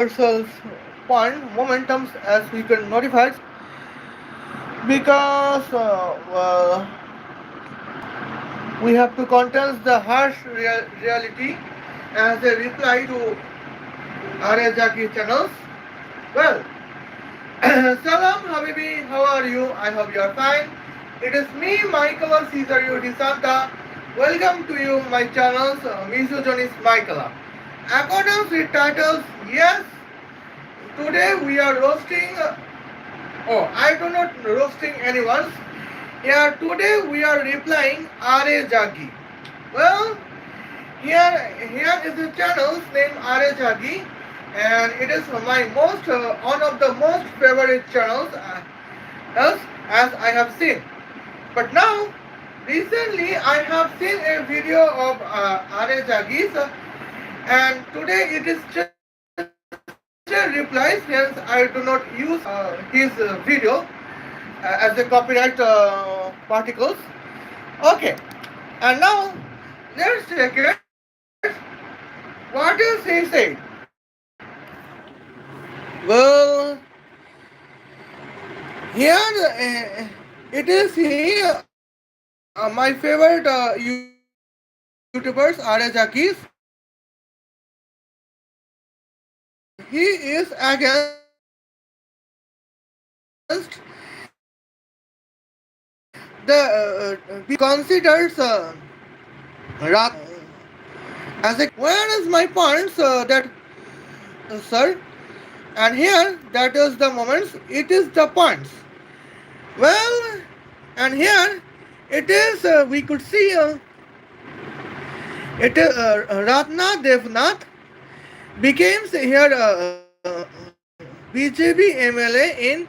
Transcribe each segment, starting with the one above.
ourselves point momentums as we can notify because we have to contest the harsh reality as a reply to Arey Jaggi channels. Well, Salam Habibi, how are you? I hope you are fine. It is me, Michaela Cesario Di Santa. Welcome to you, my channels, Misogynist Michaela. According with titles, yes, today we are roasting. I do not roasting anyone. Yeah, today we are replying Arey Jaggi. Well, here is the channel's name Arey Jaggi, and it is my most one of the most favorite channels as I have seen. But now, recently I have seen a video of Arey Jaggi's, and today it is just a reply since I do not use his video as a copyright particles. Okay, and now let's check it. What is he saying? Well, here it is he, my favorite YouTubers, Arey Jaggi's. He is against the considers as a where is my points that sir, and here that is the moments, it is the points. Well, and here it is we could see it Ratna Devnath becomes here BJP MLA in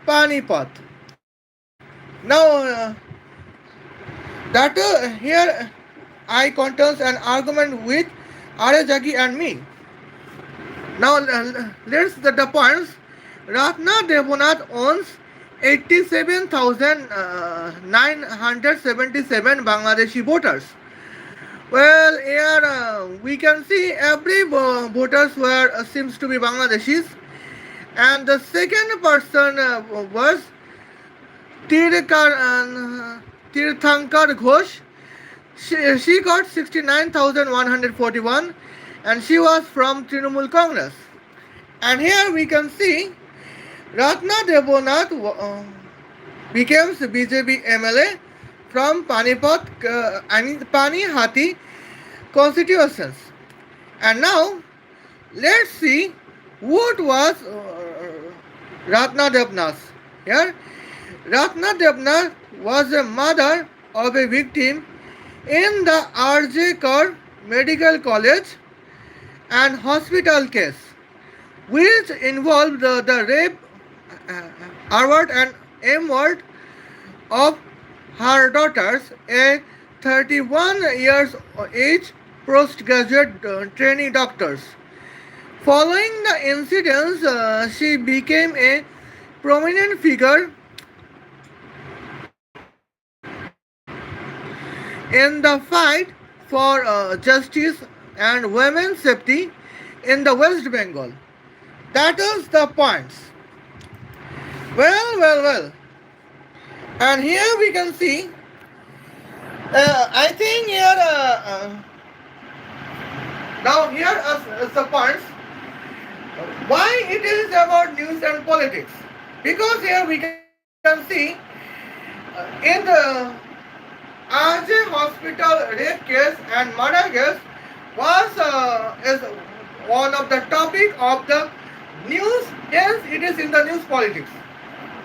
Panipat. Now that here I contest an argument with Arey Jaggi and me. Now let's the points. Ratna Devnath owns 87,977 Bangladeshi voters. Well, here we can see every voters were seems to be Bangladeshis, and the second person was Tirthankar Ghosh. She got 69,141, and she was from Trinamool Congress. And here we can see Ratna Devnath becomes BJP MLA from Panipat, Panihati constitutions. And now let's see what was Ratna Devnath. Here, Ratna Devnath was a mother of a victim in the R.J. Kar Medical College and hospital case, which involved the rape, R-word and M-word of her daughters, a 31 years age postgraduate trainee doctors. Following the incidents, she became a prominent figure in the fight for justice and women's safety in the West Bengal. That is the points. Well. And here we can see, I think here, now here is the points. Why it is about news and politics? Because here we can see in the RJ hospital rape case and murder case was is one of the topic of the news. Hence, it is in the news politics.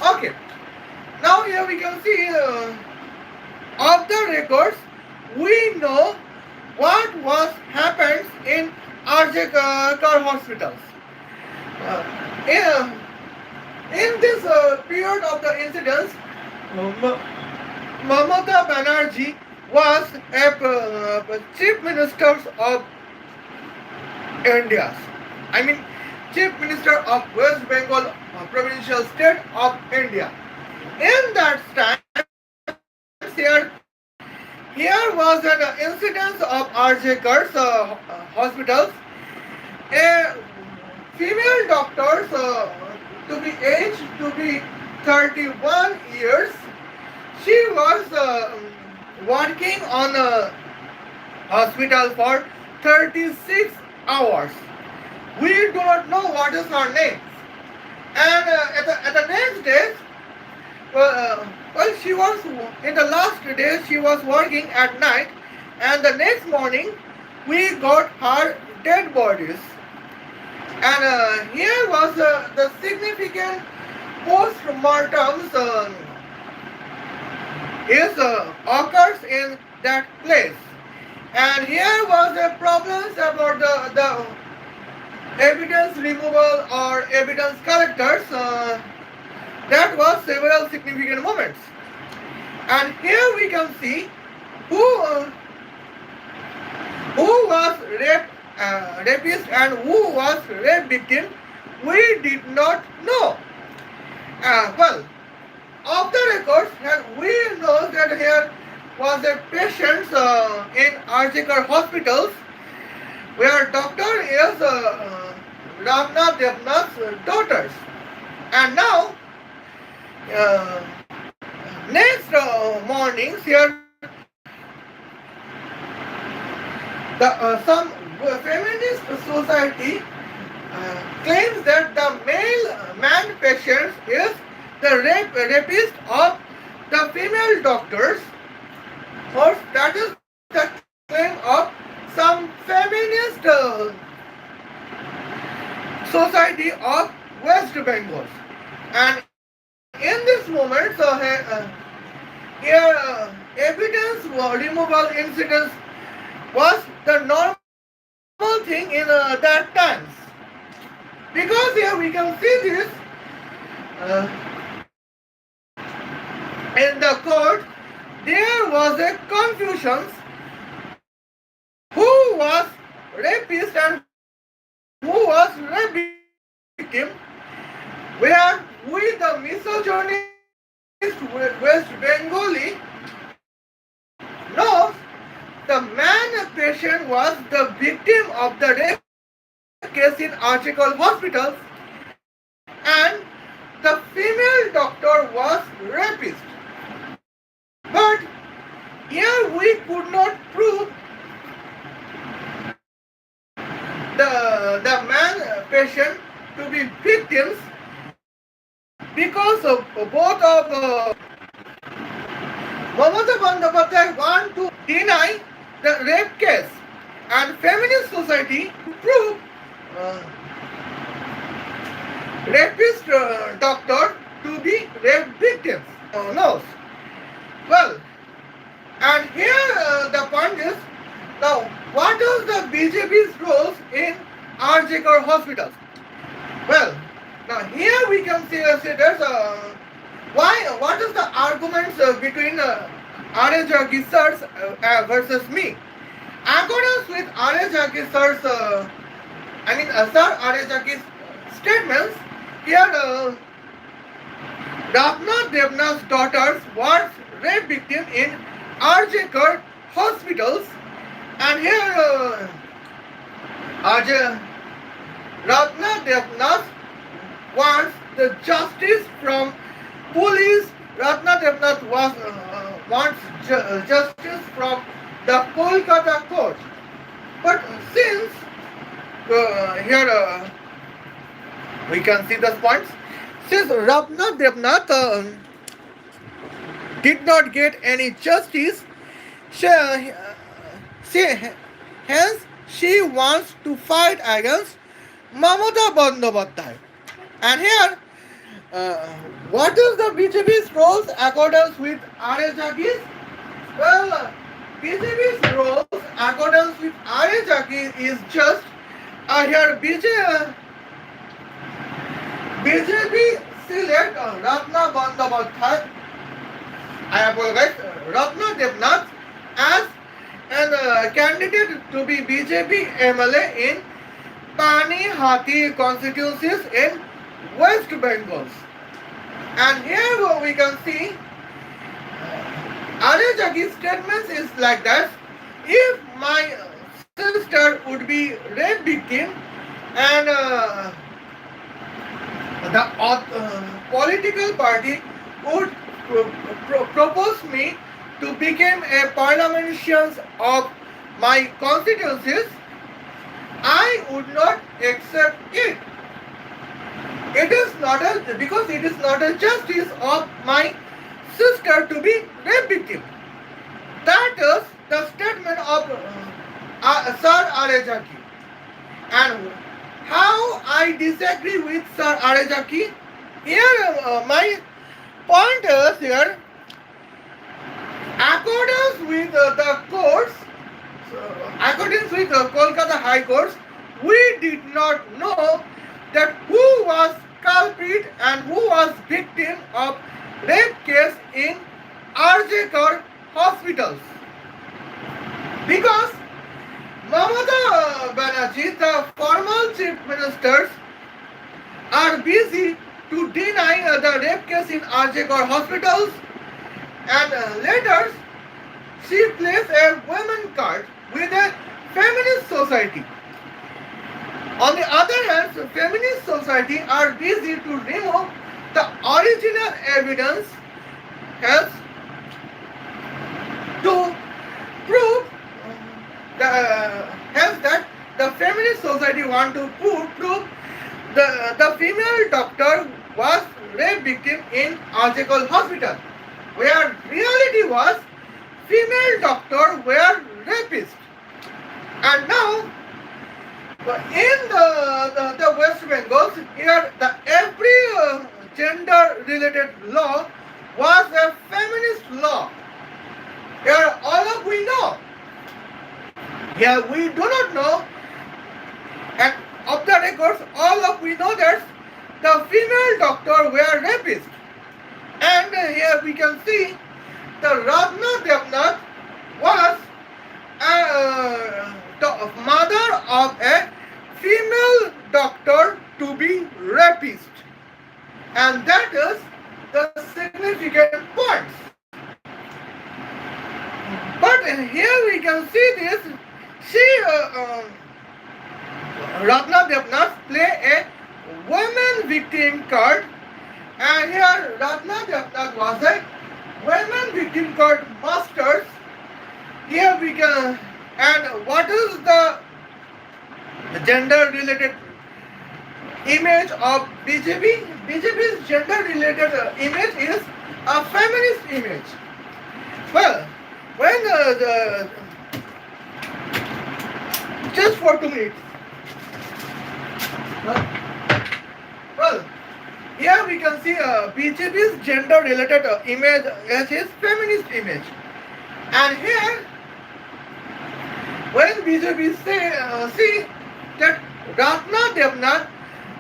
Okay. Now here we can see of the records, we know what was happened in RJ Kar hospitals. Uh, in this period of the incidents, Mamata Banerjee was a chief minister of India. I mean, chief minister of West Bengal provincial state of India. In that time, here was an incidence of RJ Kar's hospitals. A female doctors to be aged to be 31 years. She was working on a hospital for 36 hours. We do not know what is her name. And at the next day, she was in the last day she was working at night, and the next morning we got her dead bodies. And here was the significant post-mortems occurs in that place. And here was the problems about the evidence removal or evidence collectors. That was several significant moments. And here we can see who was rapist and who was rape victim. We did not know. Well, of the records, we know that here was a patient in Arey hospitals where doctor is Ramna Devnath's daughters. And now, next mornings here, some feminist society claims that the man patient is the rapist of the female doctors. Or that is the claim of some feminist society of West Bengal. And in this moment, here evidence removal incidents was the normal thing in that times. Because here we can see this in the court, there was a confusion who was rapist and who was rape victim, where we the misogynist West Bengali knows the man patient was the victim of the rape case in Arey hospitals and the female doctor was rapist. But here we could not prove the man patient to be victims because of both of Mamata Bandyopadhyay want to deny the rape case and feminist society prove rapist doctor to be rape victims. No. Well, and here the point is, now what is the BJP's role in Arey hospitals? Well, now here we can see there's what is the arguments between Arey Jaggi sirs versus me? According with Arey Jaggi sirs, Sir Arey Jaggi's statements, here Ramna Devnath's daughters were rape victim in Arey hospitals, and here Ramna Devnath wants the justice from police. Ramna Devnath wants justice from the Kolkata court. But since here we can see the points. Since Ramna Devnath did not get any justice, hence she wants to fight against Mamata Bandyopadhyay. And here, what is the BJP's role accordance with Arey Jaggi? Well, BJP's role accordance with Arey Jaggi is just here BJP select Ramna Bandyopadhyay, I apologize, Ramna Devnath as an candidate to be BJP MLA in Pani Hati constituencies in West Bengal. And here we can see Arey Jaggi's statements is like that: if my sister would be rape victim and political party would propose me to become a parliamentarian of my constituencies, I would not accept it. It is not because it is not a justice of my sister to be rape victim. That is the statement of Sir Arey. And how I disagree with Sir Arey? Here my point is here, accordance with the courts, according with the Kolkata High Courts, we did not know that who was culprit and who was victim of rape case in RJ hospitals. Because Mamata Banerjee, the former chief ministers, are busy to deny the rape case in RJ hospitals, and later she placed a women card with a feminist society. On the other hand, feminist society are busy to remove the original evidence as to prove that the feminist society want to prove the female doctor was rape victim in RJ hospital, where reality was female doctor were rapists. And now in the West Bengal, here every gender related law was a feminist law. Here all of we know. Here we do not know, and of the records all of we know that the female doctor were rapists. And here we can see the Ratna Devnath was the mother of a female doctor to be rapist, and that is the significant points. But here we can see this. Ratna Devnath play a women victim card, and here Ratna Devnath was a women victim card masters. Here we can, and what is the gender related image of BJP? BJP's gender related image is a feminist image. Well, when just for 2 minutes. Well, here we can see BJP's gender related image as his feminist image, and here when BJP see that Ratna Devnath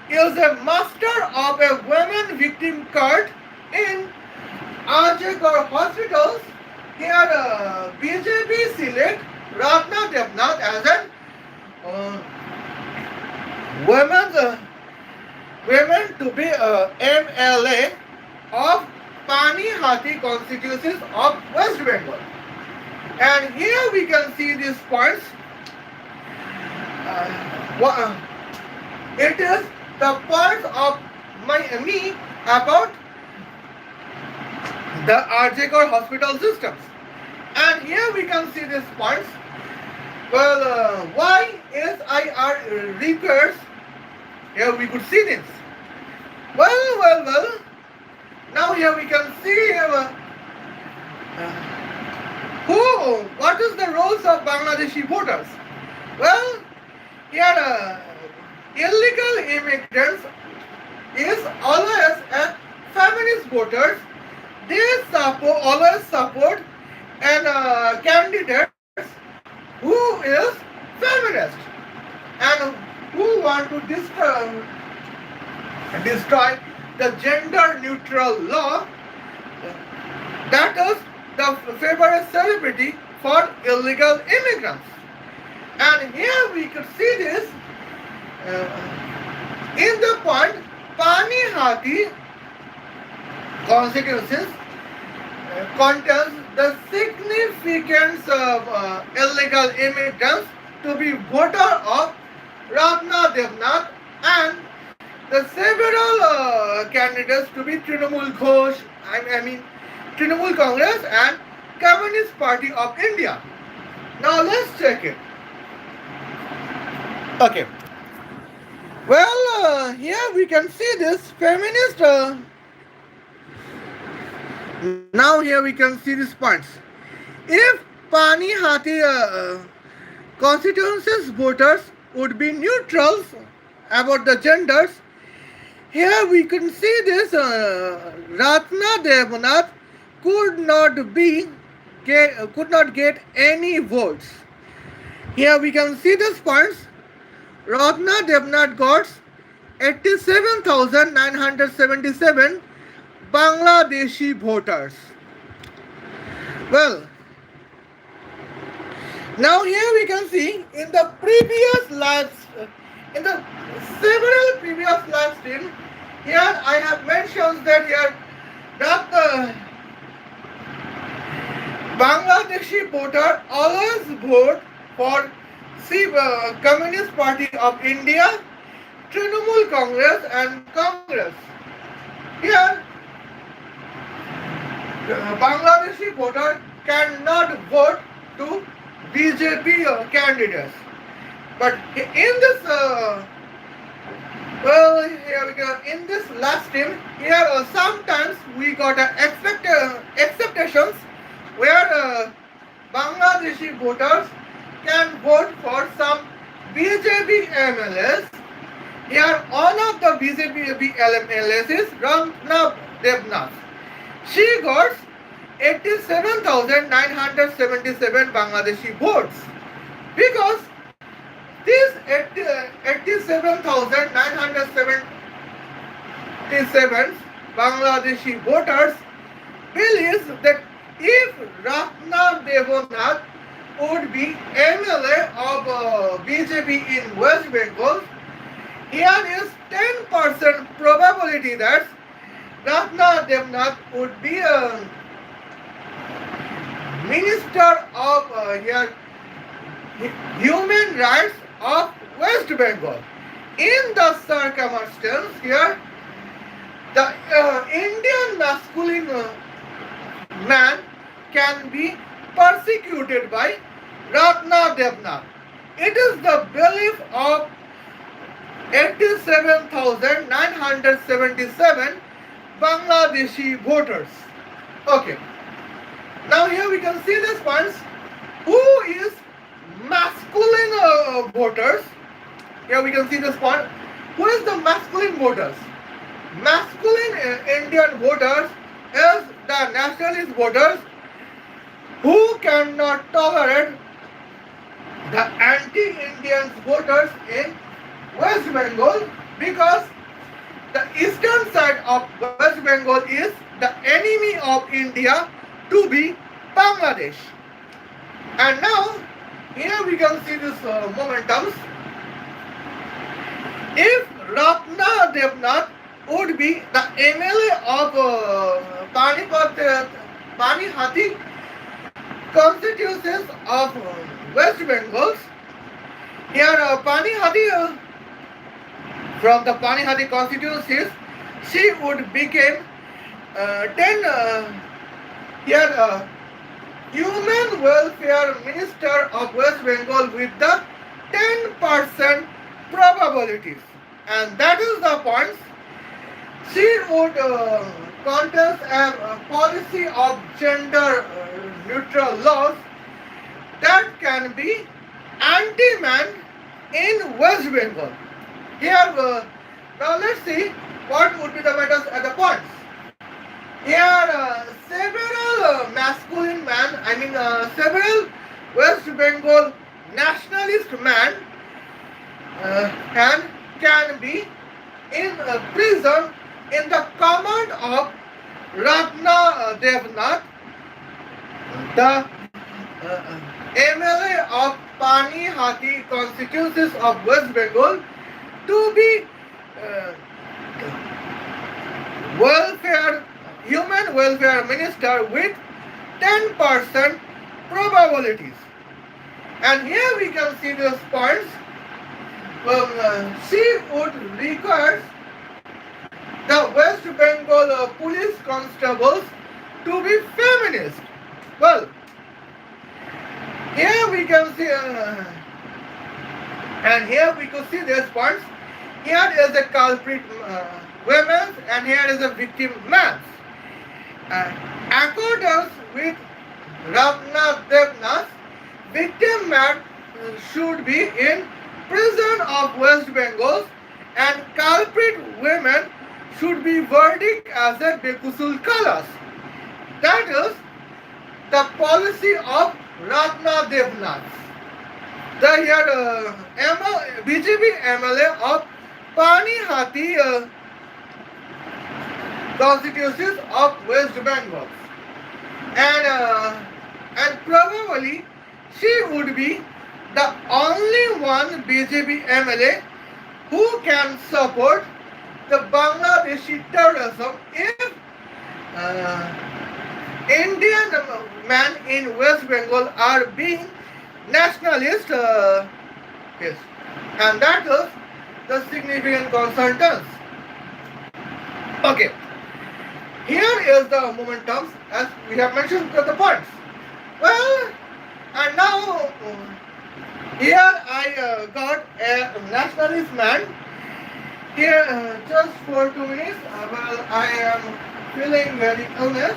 is a master of a women victim card in RJ hospitals, here BJP select Ratna Devnath as an women to be MLA of Panihati constituencies of West Bengal. And here we can see these points. It is the points of me about the RJ hospital systems. And here we can see these points. Well, why SIR repairs? Here we could see this. Well. Now here we can see what is the roles of Bangladeshi voters? Well, here illegal immigrants is always a feminist voters. They always support an candidate who is feminist and who want to destroy the gender neutral law that is the favorite celebrity for illegal immigrants. And here we could see this in the point Panihati constituencies contains the significance of illegal immigrants to be voter of Ratna Devnath and the several candidates to be Trinamool Ghosh, I mean Trinamool Congress and Communist Party of India. Now let's check it. Okay. Well, here we can see this feminist. Now here we can see these points. If Pani Hati constituencies voters would be neutrals about the genders, here we can see this Ratna Devnath could not get any votes. Here we can see these points. Ratna Devnath got 87,977 Bangladeshi voters. Well, now here we can see in the several previous live stream, here I have mentioned that here that the Bangladeshi voter always vote for Communist Party of India, Trinamool Congress and Congress. Here, Bangladeshi voter cannot vote to BJP candidates. But in this, here we go. In this last stream, here sometimes we got expectations where Bangladeshi voters can vote for some BJP MLAs. Here, one of the BJP MLAs is Ratna Devnath. She got 87,977 Bangladeshi votes. Because these 87,977 Bangladeshi voters believes that if Ratna Devnath would be MLA of BJP in West Bengal, here is 10% probability that Ratna Devnath would be a Minister of Human Rights of West Bengal. In the circumstance here, the Indian masculine man can be persecuted by Ratna Devnath. It is the belief of 87,977 Bangladeshi voters. Okay. Now here we can see these points. Who is masculine voters? Here we can see this point. Who is the masculine voters? Masculine Indian voters is the nationalist voters who cannot tolerate the anti-Indian voters in West Bengal, because the eastern side of West Bengal is the enemy of India to be Bangladesh. And now here we can see this momentums. If Ratna Devnath would be the MLA of Panihati constituencies of West Bengal, here Panihati from the Panihati constituencies, she would become 10 Human Welfare Minister of West Bengal with the 10% probabilities. And that is the points. She would contest a policy of gender neutral laws that can be anti-man in West Bengal. Here, now let's see what would be the matters at the points. Here, several masculine man, several West Bengal nationalist man can be in prison in the command of Ratna Devnath, the MLA of Panihati constituencies of West Bengal, to be human welfare minister with 10% probabilities. And here we can see those points. She would require police constables to be feminist. Well, here we can see, and here we could see these points. Here is a culprit women, and here is a victim man. Accordance with Ratna Devnas, victim man should be in prison of West Bengal, and culprit women should be verdict as a Bekusul Kalas. That is the policy of Ratna Devnas. The here BJP MLA of Pani Hati constituencies of West Bengal, and probably she would be the only one BJP MLA who can support the Bangladeshi terrorism if Indian men in West Bengal are being nationalist, yes, and that is the significant concern. Okay, here is the momentum as we have mentioned the points. Well, and now here I got a nationalist man. Here, just for 2 minutes. Well, I am feeling very illness.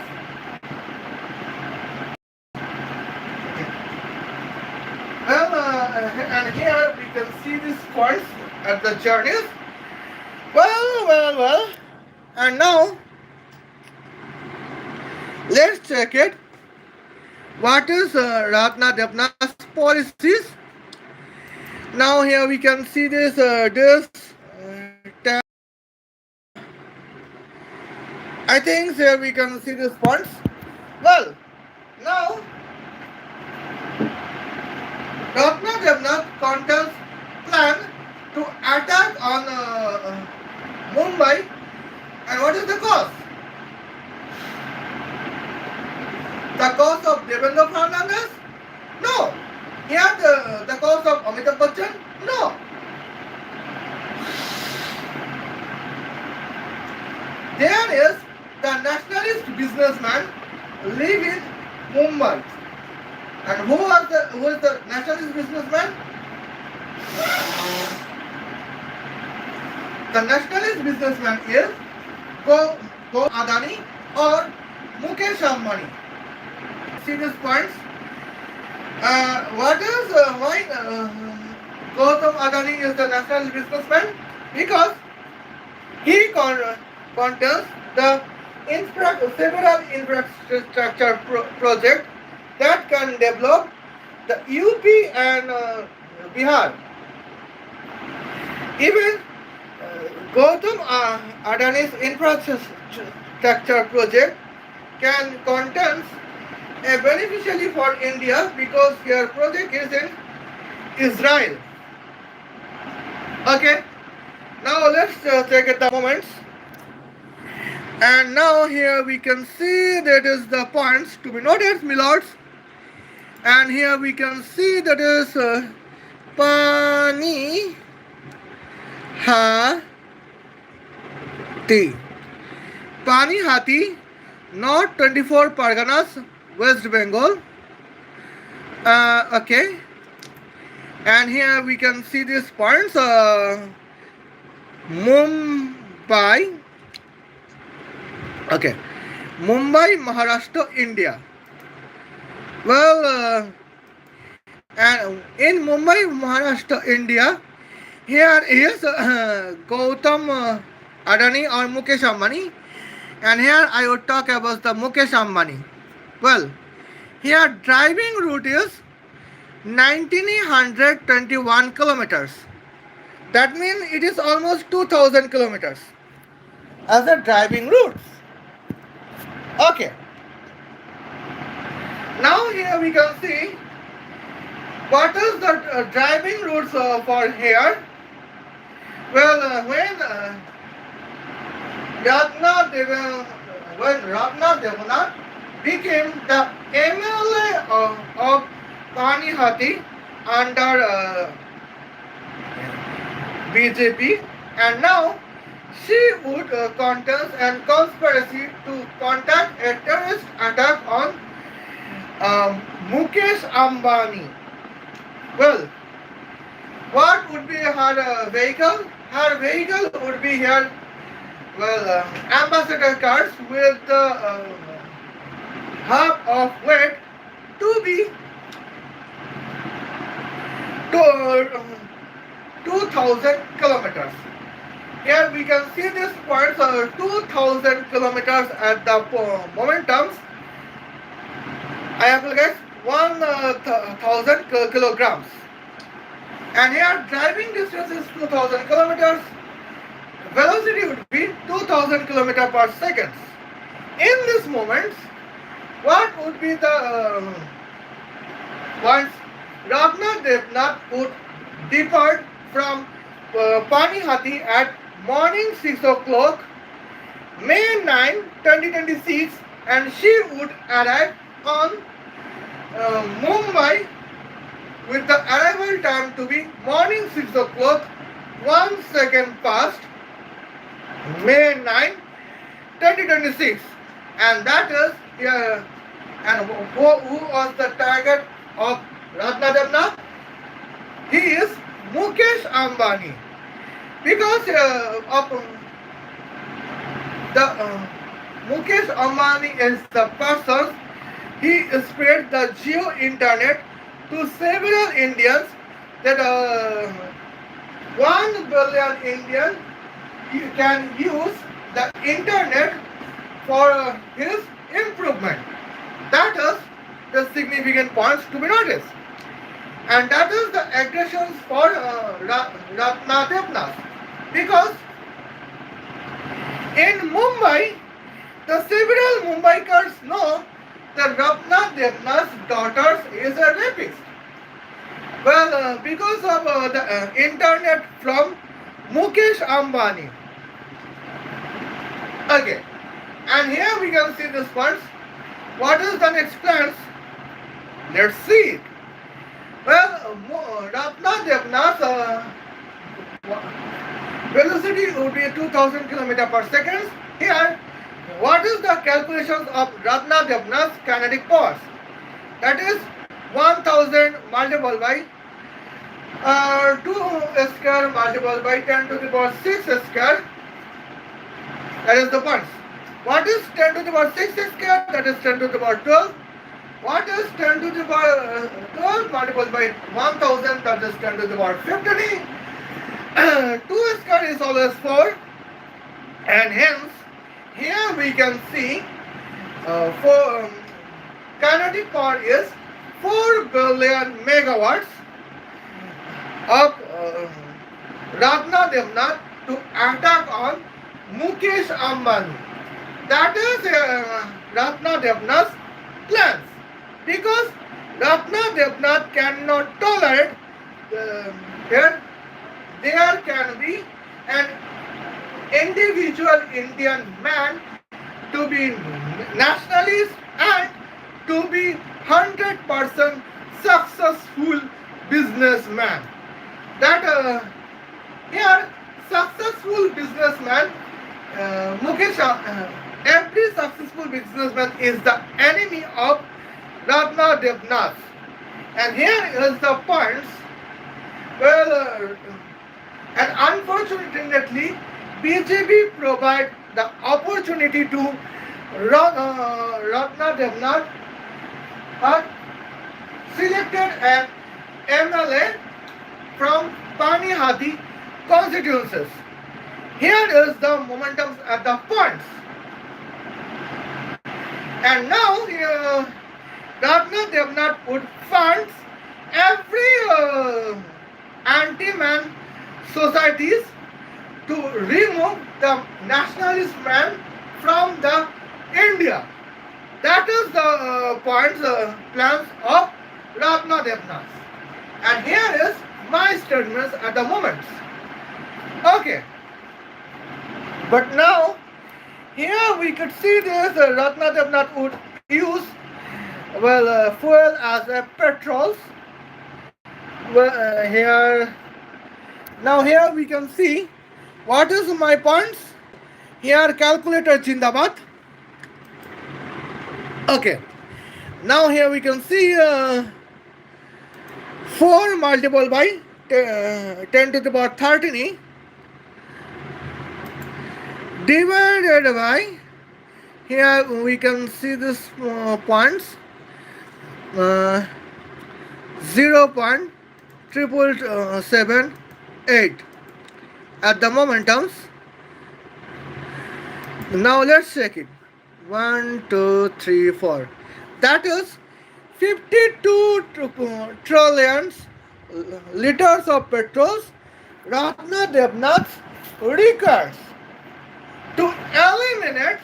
Well, and here we can see these points at the journeys. Well. And now, let's check it. What is Ratna Devna's policies? Now here we can see this I think here we can see these points. Well, now Ratna Devnath contains plan to attack on Mumbai, and what is the cause? The cause of Devendra Fernandez? No. Here the cause of Amitabh Bachchan? No. There is the nationalist businessman live in Mumbai. And who is the nationalist businessman? The nationalist businessman is Go Adani or Mukesh Ambani. See these points. What is why Gautam Adani is the national businessman? Because he contains the several infrastructure projects that can develop the UP and Bihar. Even Gautam Adani's infrastructure project can contain a beneficiary for India because your project is in Israel. Okay, now let's check it the moments. And now here we can see that is the points to be noted, milords. And here we can see that is Pani Hati. Pani Hati, North 24 Parganas, West Bengal. Okay. And here we can see these points. Mumbai. Okay. Mumbai, Maharashtra, India. Well, and in Mumbai, Maharashtra, India, here is Gautam Adani or Mukesh Ambani. And here I would talk about the Mukesh Ambani. Well, here driving route is 1921 kilometers. That means it is almost 2000 kilometers as a driving route. Okay. Now here we can see what is the driving routes for here. Well, when Ratna Devnath became the MLA of Pani Hati under BJP, and now She would contest and conspiracy to conduct a terrorist attack on Mukesh Ambani. Well, what would be her vehicle? Her vehicle would be her ambassador cars with the half of weight to be to, 2000 kilometers. Here we can see this points 2000 kilometers at the momentums. I have to guess 1000 kilograms. And here driving distance is 2000 kilometers. Velocity would be 2000 kilometers per second. In this moment, what would be the points? Ratna Devnath would depart from Panihati at morning 6 o'clock, May 9, 2026, and she would arrive on Mumbai with the arrival time to be morning 6 o'clock, 1 second past May 9, 2026. And that is, and who was the target of Ratna Devnath? He is Mukesh Ambani. Because of the Mukesh Ambani is the person, he spread the geo internet to several Indians that 1 billion Indian can use the internet for his improvement. That is the significant points to be noticed. And that is the aggressions for Ratna Devnath. Because in Mumbai, the several Mumbaikars know that Ratna Devnath's daughter is a rapist. Well, because of the internet from Mukesh Ambani. Okay, and here we can see this points. What is the next plans? Let's see it. Well, Ratna Devnath's velocity would be 2000 km per second. Here, what is the calculations of Ratna Devnath's kinetic force? That is 1000 multiplied by 2 square multiplied by 10 to the power 6 square. That is the points. What is 10 to the power 6 square? That is 10 to the power 12. What is 10 to the power 12 multiplied by 1000? That is 10 to the power 50. 2 square is always 4. And hence, here we can see for kinetic power is 4 billion megawatts of Ratna Devnath to attack on Mukesh Ambani. That is Ratna Devnath's plans. Because Ratna Devnath cannot tolerate here there can be an individual Indian man to be nationalist and to be 100% successful businessman. That here successful businessman Mukesh every successful businessman is the enemy of Ratna Devnath. And here is the points. Well, and unfortunately, BJP provide the opportunity to Ratna Devnath selected an MLA from Panihati constituencies. Here is the momentum at the points. And now Ratna Devnath would fund every anti-man societies to remove the nationalist man from the India. That is the plans of Ratna Devnath. And here is my statements at the moment. Okay. But now, here we could see this Ratna Devnath would use fuel as a petrol. Well, here we can see What is my points? Here calculator Jindabad. Okay. Now here we can see 4 multiplied by 10 to the power 13 divided by, here we can see this points, uh, 0.778 at the momentums. Now let's check it. 1, 2, 3, 4. That is 52 trillions liters of petrols Ratna Devnath requires to eliminate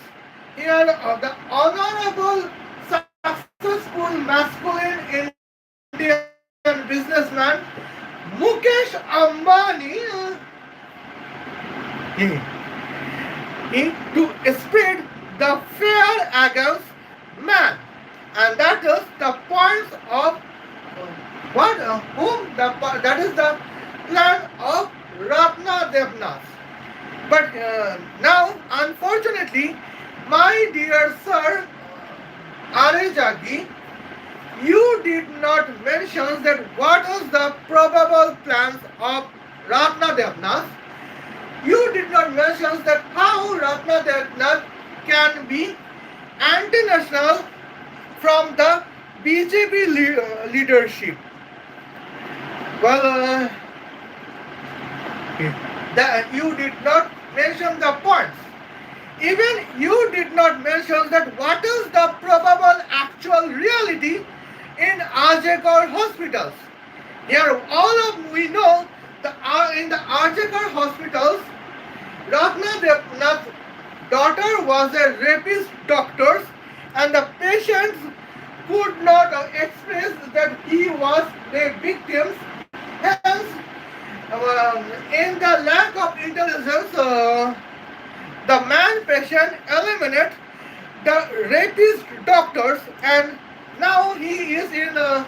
here the honorable successful masculine Indian businessman Mukesh Ambani to spread the fear against man, and that is the points of what whom the that is the plan of Ratna Devnath. But now, unfortunately, my dear sir Arey Jaggi, you did not mention that what is the probable plans of Ratna Devnath. You did not mention that how Ratna Devnath can be anti-national from the BJP leadership. Well, you did not mention the points. Even you did not mention that what is the probable actual reality in Arjekar hospitals. Here, all of we know in the Arjekar hospitals, Ratna Devnath's daughter was a rapist doctor, and the patients could not express that he was a victim. Hence, in the lack of intelligence, the man patient eliminate the rapist doctors, and now he is in the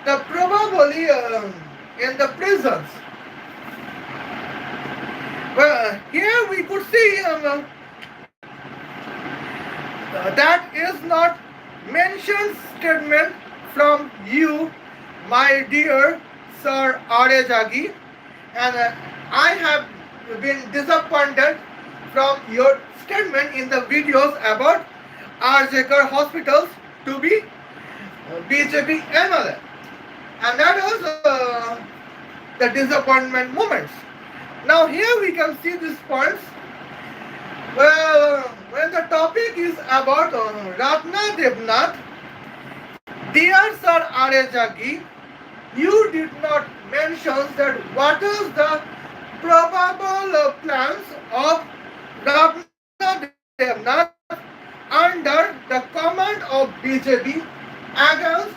probably in the prisons. Well, here we could see that is not mentioned statement from you, my dear Sir Arey Jaggi, and I have been disappointed from your statement in the videos about Arjekar hospitals to be BJP MLA, and that was the disappointment moments. Now here we can see these points. Well, when the topic is about Ratna Devnath, dear Sir Arey Jaggi, you did not mention that what is the probable plans of Ratna Devnath under the command of BJP against,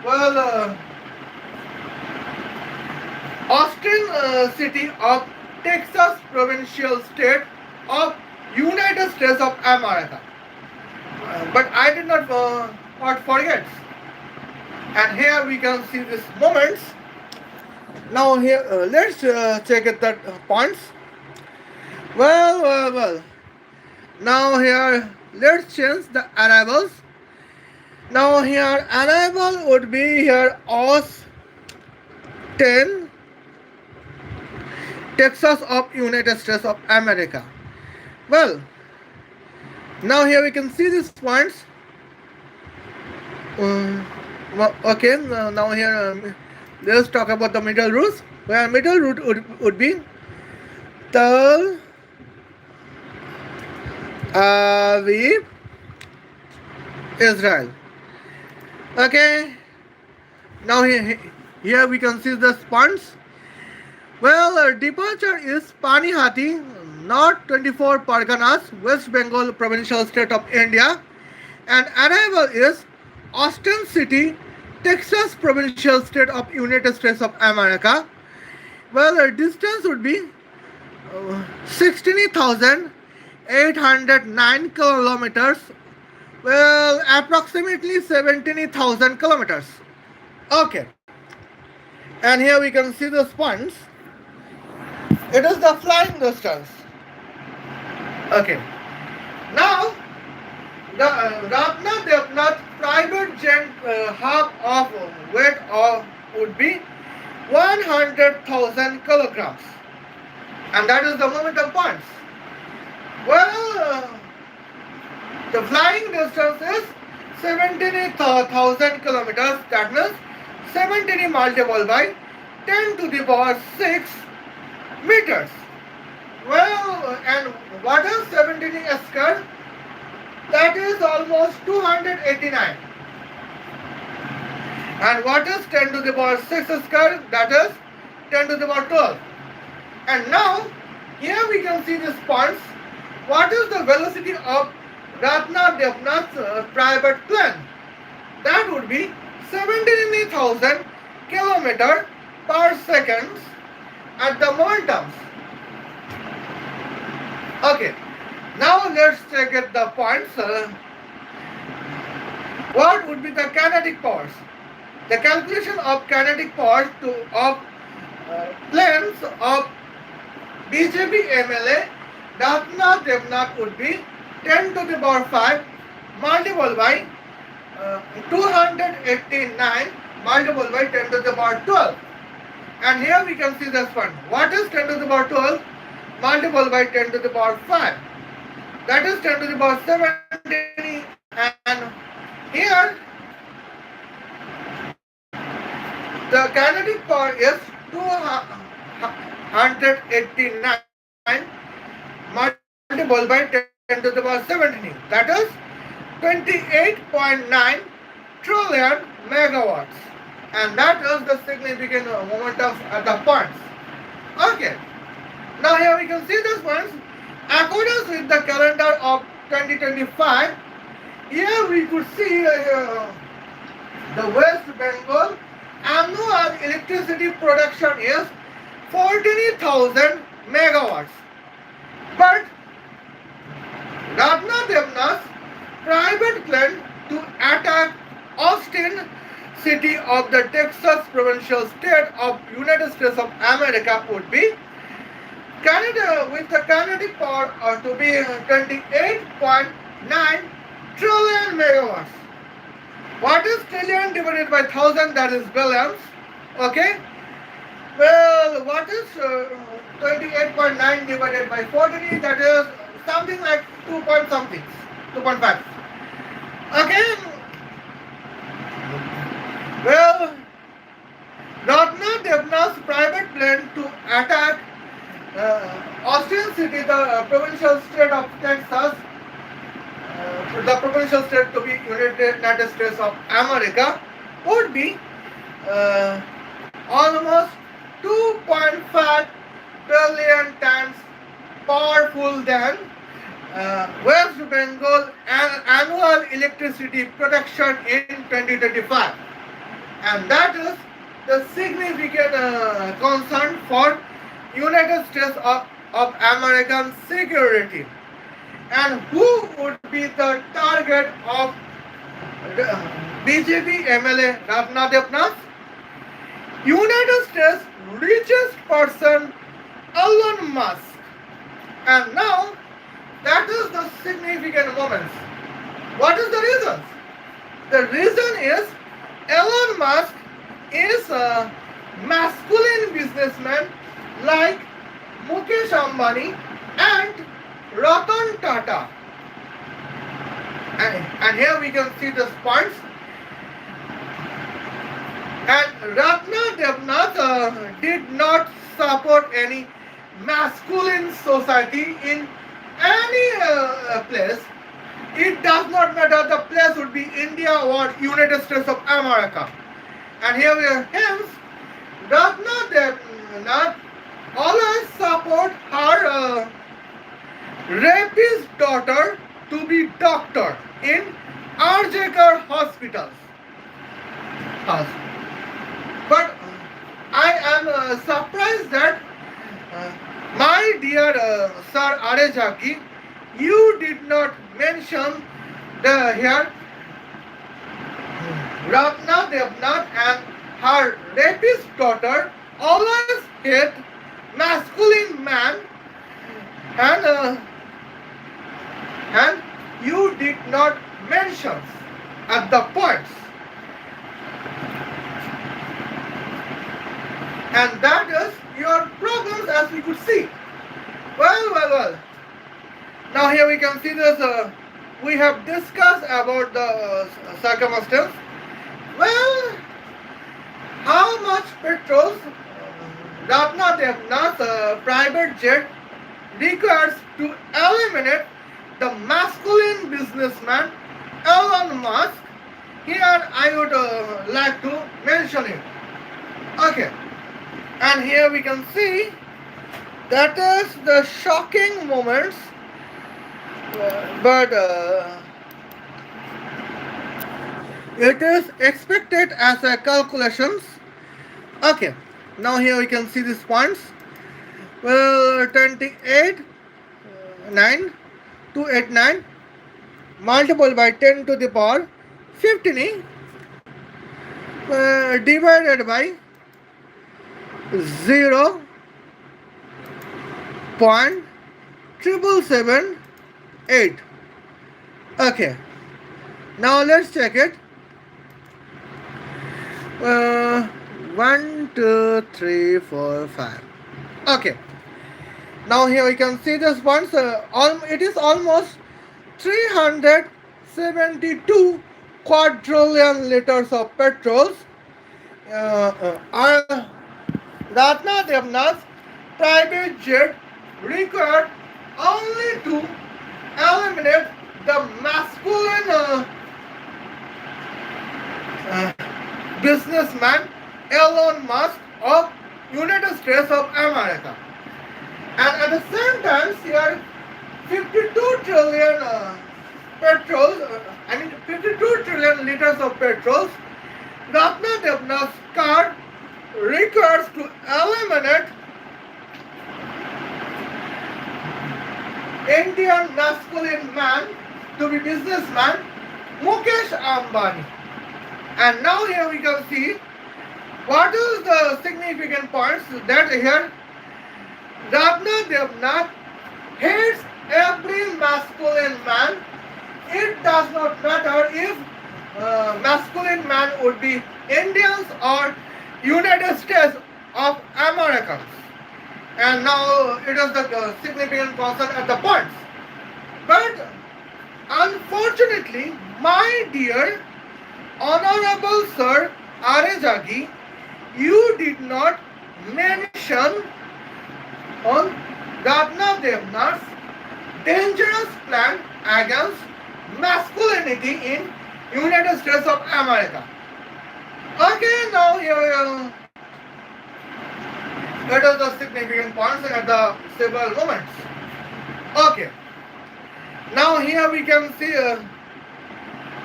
well, Austin city of Texas provincial state of United States of America. But I did not forget. And here we can see these moments. Now here, let's check it that points. Well. Now here, let's change the arrivals. Now here, arrival would be here Austin, Texas of United States of America. Well, now here we can see these points. Okay, now here let's talk about the middle routes. Where middle route would be Tel Aviv, Israel. Okay, now here we can see the points. Well, departure is Panihati, North 24 Parganas, West Bengal provincial state of India, and arrival is Austin City, Texas provincial state of United States of America. Well, distance would be 16,809 kilometers. Well, approximately 17,000 kilometers. Okay. And here we can see the points. It is the flying distance. Okay. Now, the Ratna Devnath private jet half of weight of would be 100,000 kilograms, and that is the momentum points. Well, the flying distance is 17,000 kilometers. That means 17 multiplied by 10 to the power 6 meters. Well, and what is 17 square? That is almost 289. And what is 10 to the power 6 square? That is 10 to the power 12. And now, here we can see these points. What is the velocity of Ratna Devnath's private plane? That would be 17,000 kilometers per second at the momentums. Okay, now let's check at the points. What would be the kinetic powers? The calculation of kinetic powers of planes of BJP MLA Ratna Devnath would be 10 to the power 5 multiplied by 289 multiplied by 10 to the power 12. And here we can see this one. What is 10 to the power 12 multiplied by 10 to the power 5? That is 10 to the power 70. And here the kinetic power is 289 multiplied by 10 to the power 17. That is 28.9 trillion megawatts. And that is the significant momentum at the points. Okay. Now here we can see this points. According with the calendar of 2025, here we could see the West Bengal annual electricity production is 14,000 megawatts. But Ratna Devnath's private plan to attack Austin city of the Texas provincial state of United States of America would be Canada with the kinetic power to be 28.9 trillion megawatts. What is trillion divided by thousand? That is billions. Okay. Well, what is 28.9 divided by 40? That is something like 2 point something, 2.5. Okay. Well, Ratna Devnath's private plan to attack Austin City, the provincial state of Texas, the provincial state to be United States of America, would be almost 2.5 billion times powerful than West Bengal annual electricity production in 2025. And that is the significant concern for United States of American security. And who would be the target of BJP MLA Ratna Devnath? United States richest person Elon Musk. And now that is the significant moment. What is the reason? The reason is Elon Musk is a masculine businessman like Mukesh Ambani and Ratan Tata. And here we can see the points. And Ratna Devnath did not support any masculine society in any place. It does not matter, the place would be India or United States of America. And here we are, hence, Ratna Devnath always support her rapist daughter to be doctor in Arjekar hospitals. But I am surprised that my dear Sir Arey Jaggi, you did not mention here Ratna Devnath and her rapist daughter always hate masculine man, and and you did not mention at the points, and that is your problems, as we could see. Well. Now here we can see this. We have discussed about the circumstance. Well, how much petrol Ratna Devnath's private jet requires to eliminate the masculine businessman Elon Musk? Here I would like to mention it. Okay, and here we can see that is the shocking moments, but it is expected as a calculations. Okay, now here we can see these points. Well, 28 9 289 multiplied by 10 to the power 15 divided by 0.778. Okay, now let's check it. 1 2 3 4 5. Okay, now here we can see this points. It is almost 372 quadrillion liters of petrols. Ratna Devnath's private jet required only to eliminate the masculine businessman Elon Musk of United States of America. And at the same time, here 52 trillion petrols, 52 trillion liters of petrols, Ratna Devnath's car requires to eliminate Indian masculine man to be businessman Mukesh Ambani. And now here we can see what is the significant points that here Ratna Devnath hates every masculine man. It does not matter if masculine man would be Indians or United States of Americans. And now it is the significant concern at the points. But unfortunately, my dear Honorable Sir Arey Jaggi, you did not mention on Ratna Devnath's dangerous plan against masculinity in United States of America. Okay, now here it is the significant points at the several moments. Okay, now here we can see.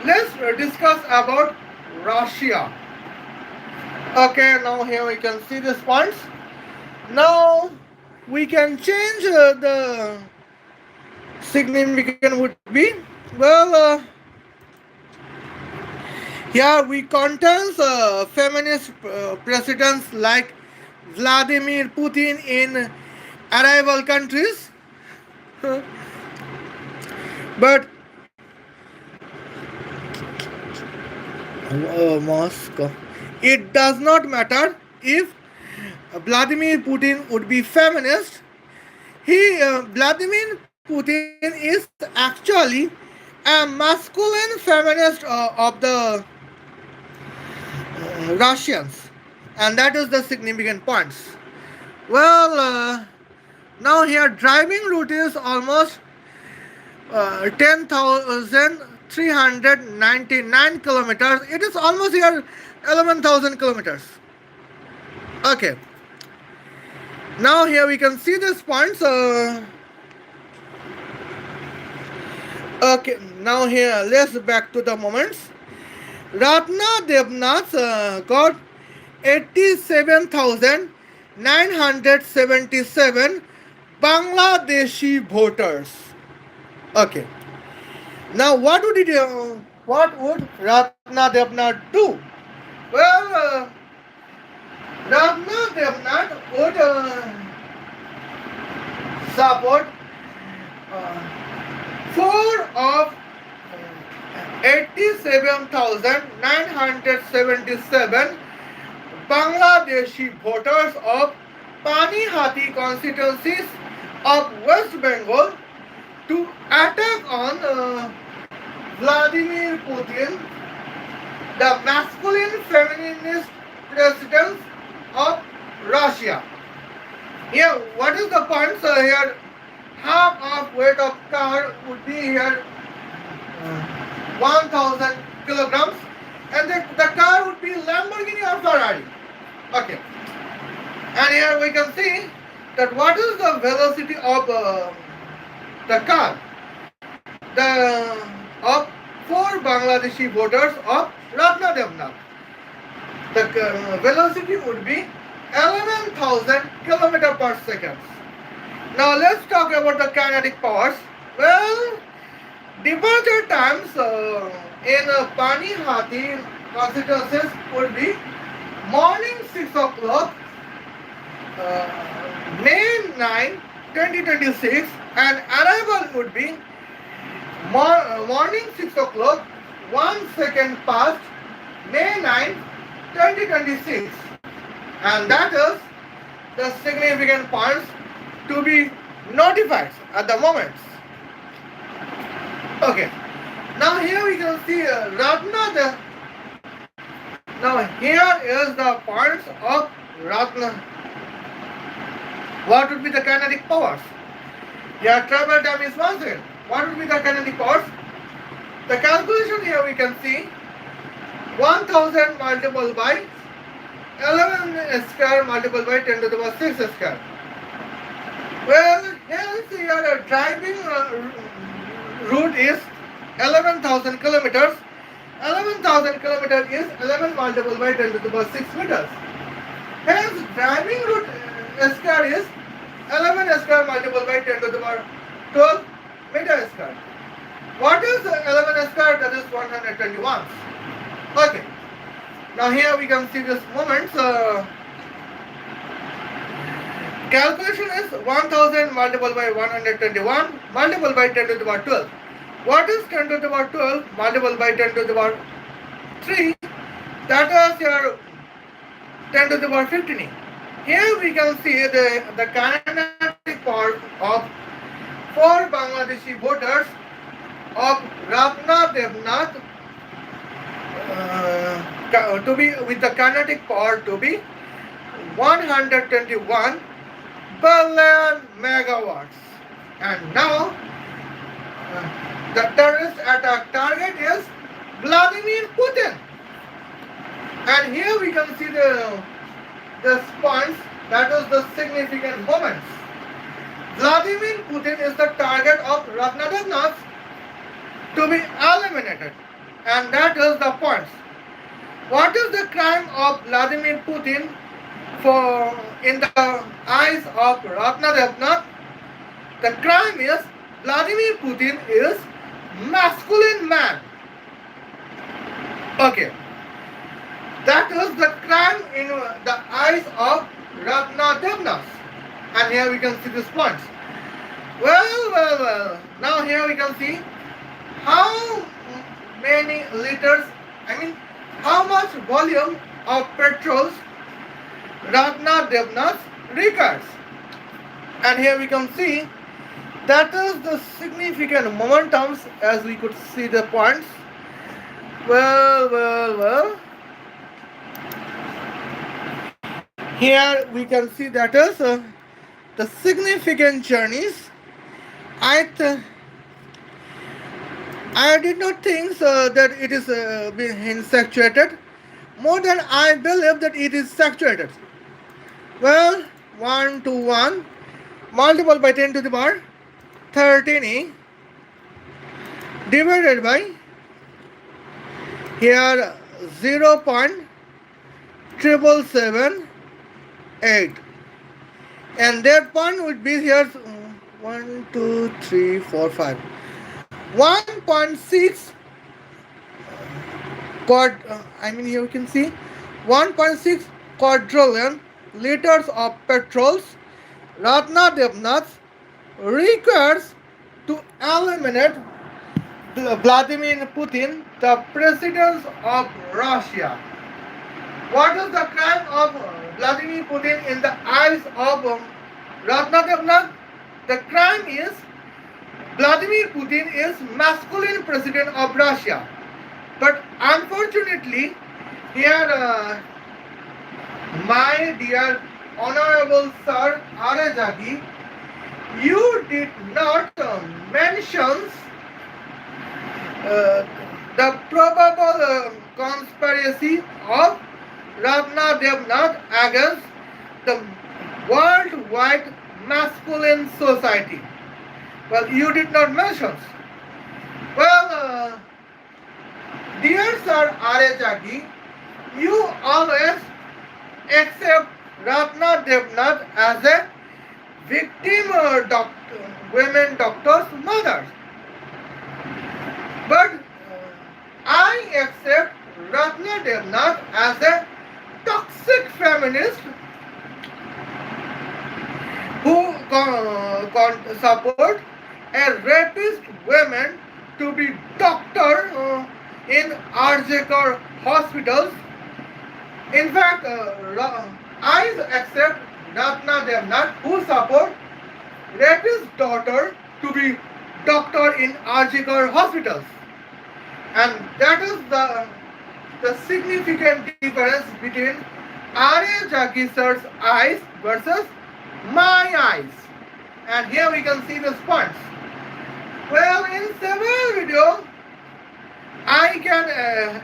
Let's discuss about Russia. Okay, now here we can see these points. Now we can change the significant would be, well, here we contains feminist presidents like Vladimir Putin in arrival countries, but Moscow. It does not matter if Vladimir Putin would be feminist. Vladimir Putin is actually a masculine feminist of the Russians, and that is the significant points. Well, now here driving route is almost 10,399 kilometers. It is almost here 11,000 kilometers. Okay. Now here we can see these points. Okay. Now here let's back to the moments. Ratna Devnath got 87,977 Bangladeshi voters. Okay. Now what would Ratna Devnath do? Well, Ratna Devnath would support 4 of 87,977 Bangladeshi voters of Panihati constituencies of West Bengal to attack on Vladimir Putin, the masculine feminist president of Russia. Here, what is the point? So here, half of weight of car would be here 1,000 kilograms, and the car would be Lamborghini or Ferrari. Okay, and here we can see that what is the velocity of the car, the of 4 Bangladeshi voters of Ratna Devnath. The velocity would be 11,000 kilometers per second. Now let's talk about the kinetic powers. Well, departure times in Panihati constituencies would be morning 6 o'clock, May 9, 2026, and arrival would be morning 6 o'clock, 1 second past, May 9, 2026. And that is the significant points to be notified at the moment. Okay, now here we can see Ratna. Now here is the points of Ratna. What would be the kinetic powers? Here travel time is 1 second. What would be the kinetic powers? The calculation here we can see 1000 multiplied by 11 square multiplied by 10 to the power 6 square. Well, here a driving route is 11,000 kilometers. 11,000 kilometers is 11 multiplied by 10 to the power 6 meters. Hence, driving route square is 11 square multiplied by 10 to the power 12 meter square. What is 11 square? That is 121. Okay. Now here we can see this moments. Calculation is 1000 multiplied by 121 multiplied by 10 to the power 12. What is 10 to the power 12 multiplied by 10 to the power 3? That is your 10 to the power 15. Here we can see the kinetic power of 4 Bangladeshi voters of Ratna Devnath to be with the kinetic power to be 121 billion megawatts. And now the terrorist attack target is Vladimir Putin. And here we can see the points, that is the significant moments. Vladimir Putin is the target of Ratna Devnath to be eliminated, and that is the points. What is the crime of Vladimir Putin for in the eyes of Ratna Devnath? The crime is Vladimir Putin is masculine man. Okay. That is the crime in the eyes of Ratna Devnath. And here we can see these points. Well. Now here we can see how many liters, how much volume of petrol Ratna Devnath requires. And here we can see that is the significant momentums as we could see the points. Well. Here we can see that is the significant journeys. I did not think that it is being saturated. More than I believe that it is saturated. Well, 1 to 1 multiplied by 10 to the power 13 divided by here 0.77778, and that point would be here 1 2 3 4 5 1.6 here you can see 1.6 quadrillion liters of petrols Ratna Devnath requires to eliminate Vladimir Putin, the president of Russia. What is the crime of Vladimir Putin in the eyes of Ratna Devnath? The crime is Vladimir Putin is masculine president of Russia. But unfortunately, here my dear honorable sir Arey Jaggi, you did not mention the probable conspiracy of Ratna Devnath against the worldwide masculine society. Well, you did not mention. Well, dear Sir Arey Jaggi, you always accept Ratna Devnath as a victim women doctors' mothers. But I accept Ratna Devnath as a toxic feminist who support a rapist women to be doctor in Arjekar hospitals. In fact, I accept Ratna Devnath who support rapist daughter to be doctor in Arjekar hospitals. And that is the significant difference between Arey Jaggi sir's eyes versus my eyes. And here we can see the spots. Well, in several videos, I can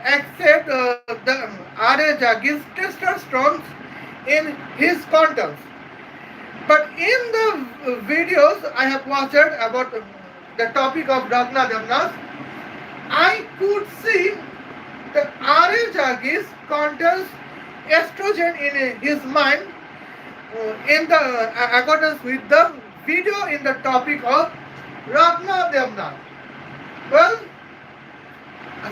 accept the Arey Jaggi's testosterone in his contents. But in the videos I have watched about the topic of Ratna Devnath, I could see that Arey Jaggi's contains estrogen in his mind in the accordance with the video in the topic of Ratna Devnath. Well,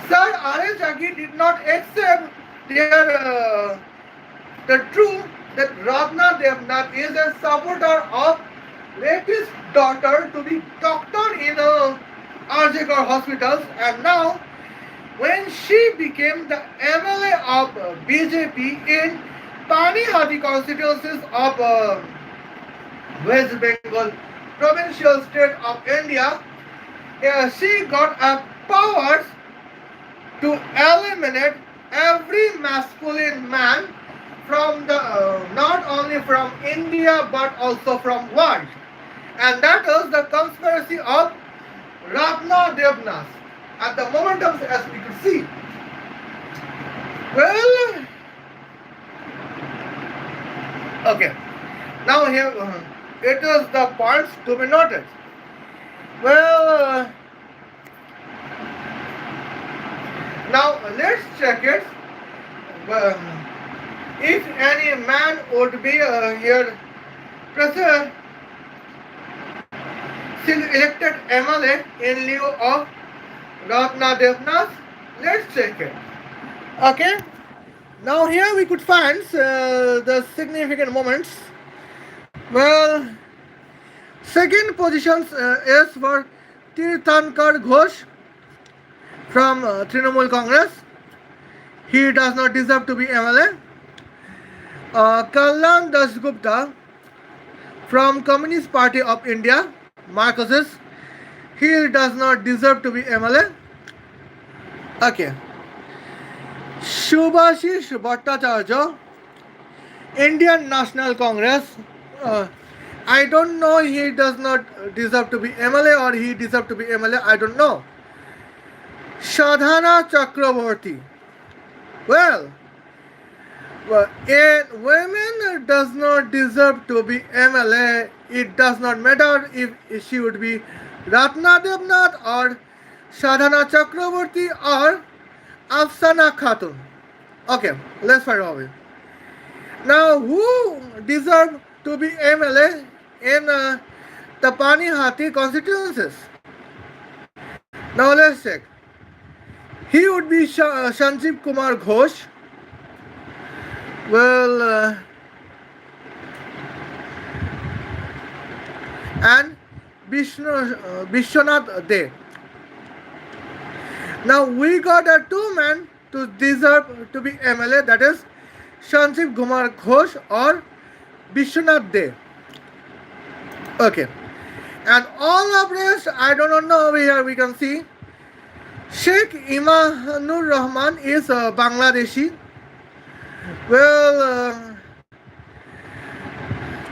Sir Arey Jaggi did not accept the truth that Ratna Devnath is a supporter of rapist daughter to be doctor in Arjekar hospitals, and now when she became the MLA of BJP in Panihati constituencies of West Bengal provincial state of India, she got powers to eliminate every masculine man from the not only from India but also from world, and that is the conspiracy of Ratna Devnath at the moment of, as we could see. Well, okay, now here it is the points to be noted. Well, now let's check it. If any man would be here present, elected MLA in lieu of Ratna Devnath, let's check it. Okay. Now here we could find the significant moments. Well, second position is for Tirthankar Ghosh from Trinamool Congress. He does not deserve to be MLA. Kalyan Dasgupta from Communist Party of India, Marxist. He does not deserve to be MLA. Okay. Shubhashish Bhattacharya, Indian National Congress. I don't know, he does not deserve to be MLA or he deserve to be MLA. I don't know. Sadhana Chakraborty. Well, a woman does not deserve to be MLA. It does not matter if she would be Ratna Devnath or Sadhana Chakraborty or Afsana Khatun. Okay, let's find out. Now, who deserve to be MLA in the Panihati constituencies? Now let's check. He would be Sanjeev Kumar Ghosh. Well, and Vishwanath De. Now we got a two men to deserve to be MLA, that is Sanjeev Kumar Ghosh or Vishwanath De. Okay. And all of rest, I don't know over here we can see. Sheikh Imanur Rahman is Bangladeshi. Well,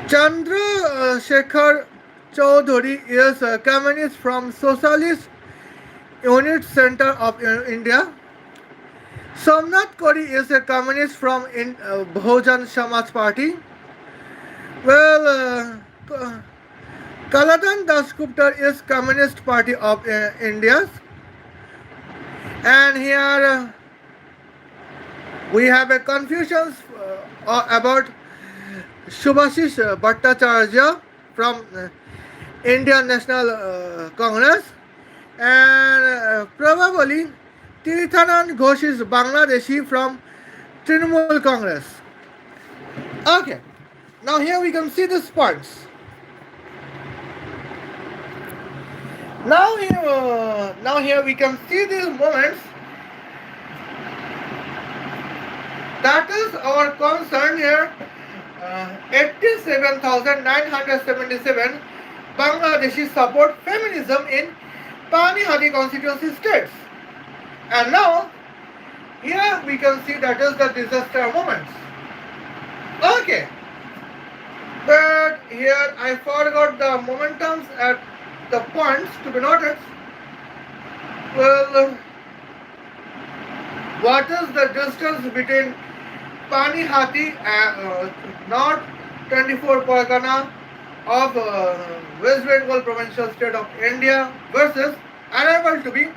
Chandra Shekhar Chaudhary is a communist from Socialist Unit Center of India. Somnath Kori is a communist from Bhujan Samaj Party. Well, Kaladan Dasgupta is Communist Party of India. And here we have a confusion about Subhashish Bhattacharya from Indian National Congress, and probably Tirthanan Ghosh is Bangladeshi from Trinamool Congress. Okay, now here we can see the points. Now here we can see these moments. That is our concern here. 87,977 Bangladeshi support feminism in Panihati constituency states. And now, here we can see that is the disaster moments. Okay. But here I forgot the momentums at the points to be noted. Well, what is the distance between Panihati and North 24 Pargana of West Bengal provincial state of India versus unable to be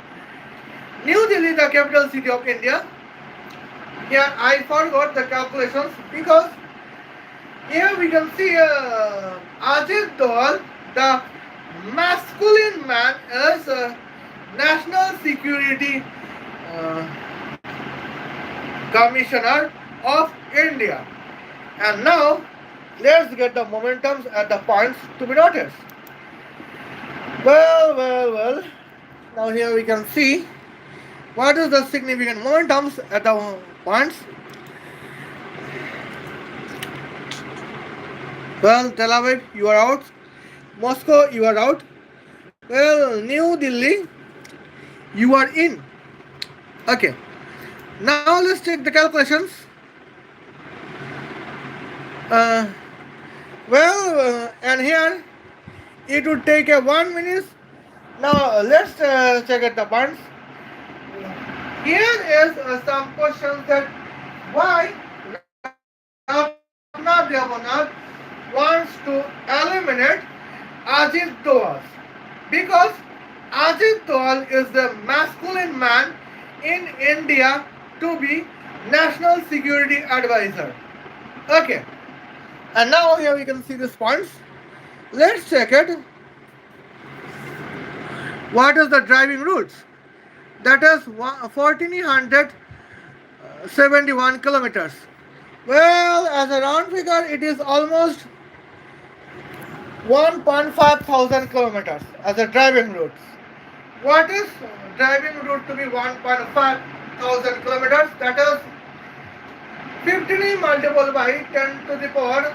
New Delhi, the capital city of India? Here I forgot the calculations because here we can see Ajit Doval, the masculine man, is National Security Commissioner of India. And now let's get the momentums at the points to be noticed. Well. Now here we can see what is the significant momentums at the points. Well, Tel Aviv, you are out. Moscow, you are out. Well, New Delhi, you are in. Okay. Now let's take the calculations. And here it would take a 1 minute. Now let's check at the points. Here is some questions that why Raghunath Devanath wants to eliminate Ajit Doval, because Ajit Doval is the masculine man in India to be National Security Advisor. Okay. And now here we can see these points. Let's check it. What is the driving routes? That is 1471 kilometers. Well, as a round figure, it is almost 1.5 thousand kilometers as a driving route. What is driving route to be 1.5 thousand kilometers? That is 15 multiplied by 10 to the power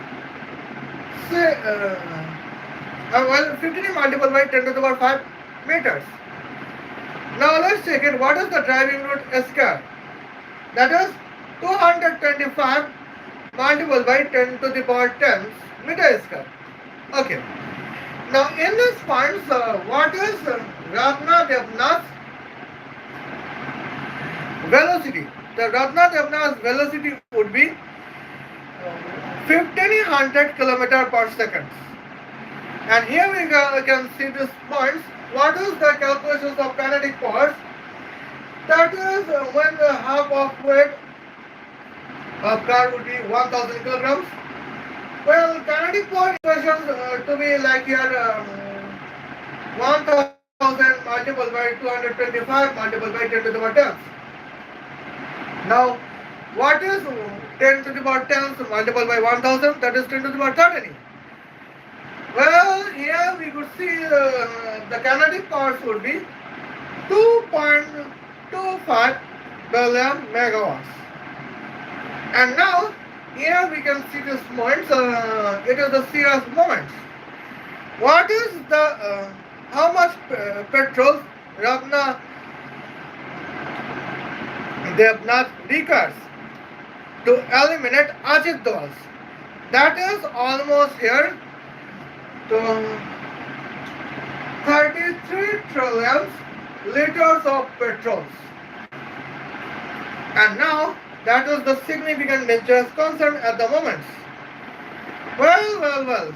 15 multiplied by 10 to the power 5 meters. Now let's check it. What is the driving route square? That is 225 multiplied by 10 to the power 10 meter square. Okay. Now in this points, what is Raghunath Devanath's velocity? The Raghunath Devanath's velocity would be 1500 km per second. And here we can see these points. What is the calculations of kinetic force? That is when the half of weight of car would be 1000 kilograms. Well, kinetic force equations to be like here 1000 multiplied by 225 multiplied by 10 to the power 10. Now, what is 10 to the power 10 multiplied by 1000? That is 10 to the power 30. Well, here we could see the kinetic powers would be 2.25 billion megawatts. And now, here we can see this moments. It is the series moments. What is the how much petrol Ravna Devnath requires to eliminate Ajit Dawes? That is almost here to 33 trillion liters of petrol. And now that is the significant dangerous concern at the moment. Well.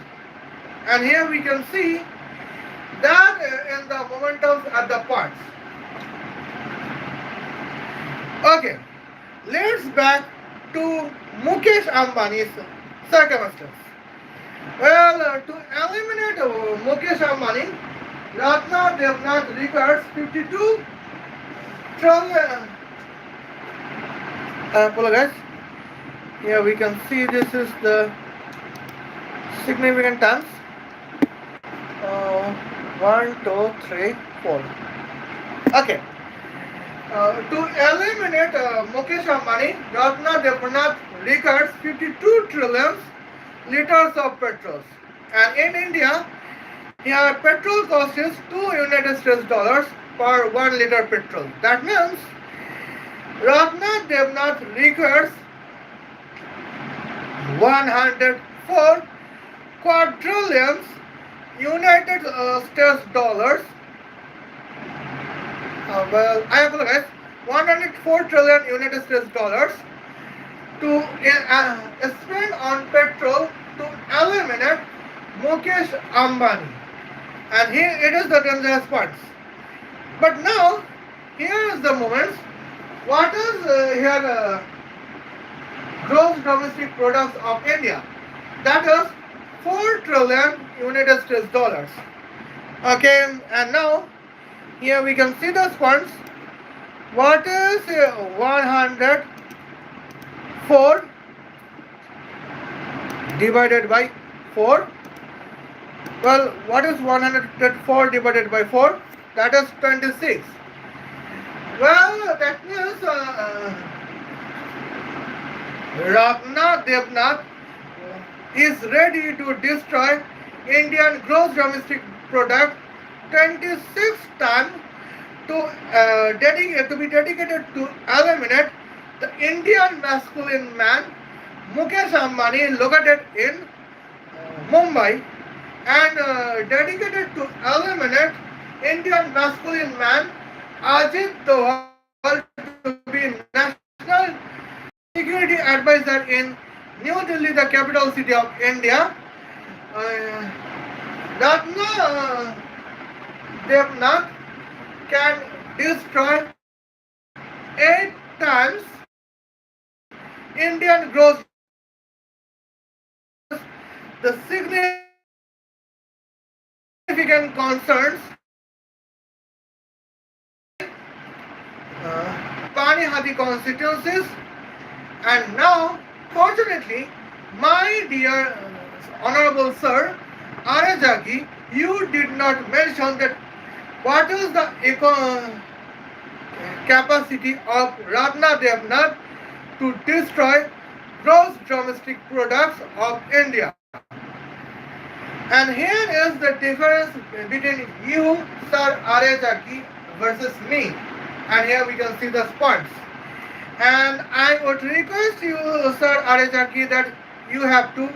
And here we can see that in the momentums at the parts. Okay, let's back to Mukesh Ambani's circumstances. Well, to eliminate Mukesh Ambani, Ratna Devnath requires 52 trillion. I apologize. Here we can see this is the significant terms. 1, 2, 3, 4. Okay. To eliminate Mukesh Ambani, Ratna Devnath requires 52 trillion liters of petrol. And in India, here petrol cost is $2 per 1 liter petrol. That means Ratna Devnath requires 104 quadrillions United States dollars. Well, I apologize. 104 trillion United States dollars to spend on petrol to eliminate Mukesh Ambani. And here it is the dangerous parts. But now, here is the moment. What is here gross domestic products of India? That is 4 trillion United States dollars. Okay, and now here we can see those funds. What is 104 divided by 4? Well, what is 104 divided by 4? That is 26. Well, that means Ratna Devnath is ready to destroy Indian gross domestic product 26 times to be dedicated to eliminate the Indian masculine man Mukesh Ambani located in Mumbai and dedicated to eliminate Indian masculine man Ajit Doval to be National Security Advisor in New Delhi, the capital city of India. Ratna Devnath can destroy 8 times Indian gross. The significant concerns Panihati constituencies, and now fortunately my dear honorable sir Arey Jaggi, you did not mention that what is the capacity of Ratna Devnath to destroy gross domestic products of India. And here is the difference between you, Sir Arey Jaggi, versus me. And here we can see the spots. And I would request you, Sir Arey Jaggi, that you have to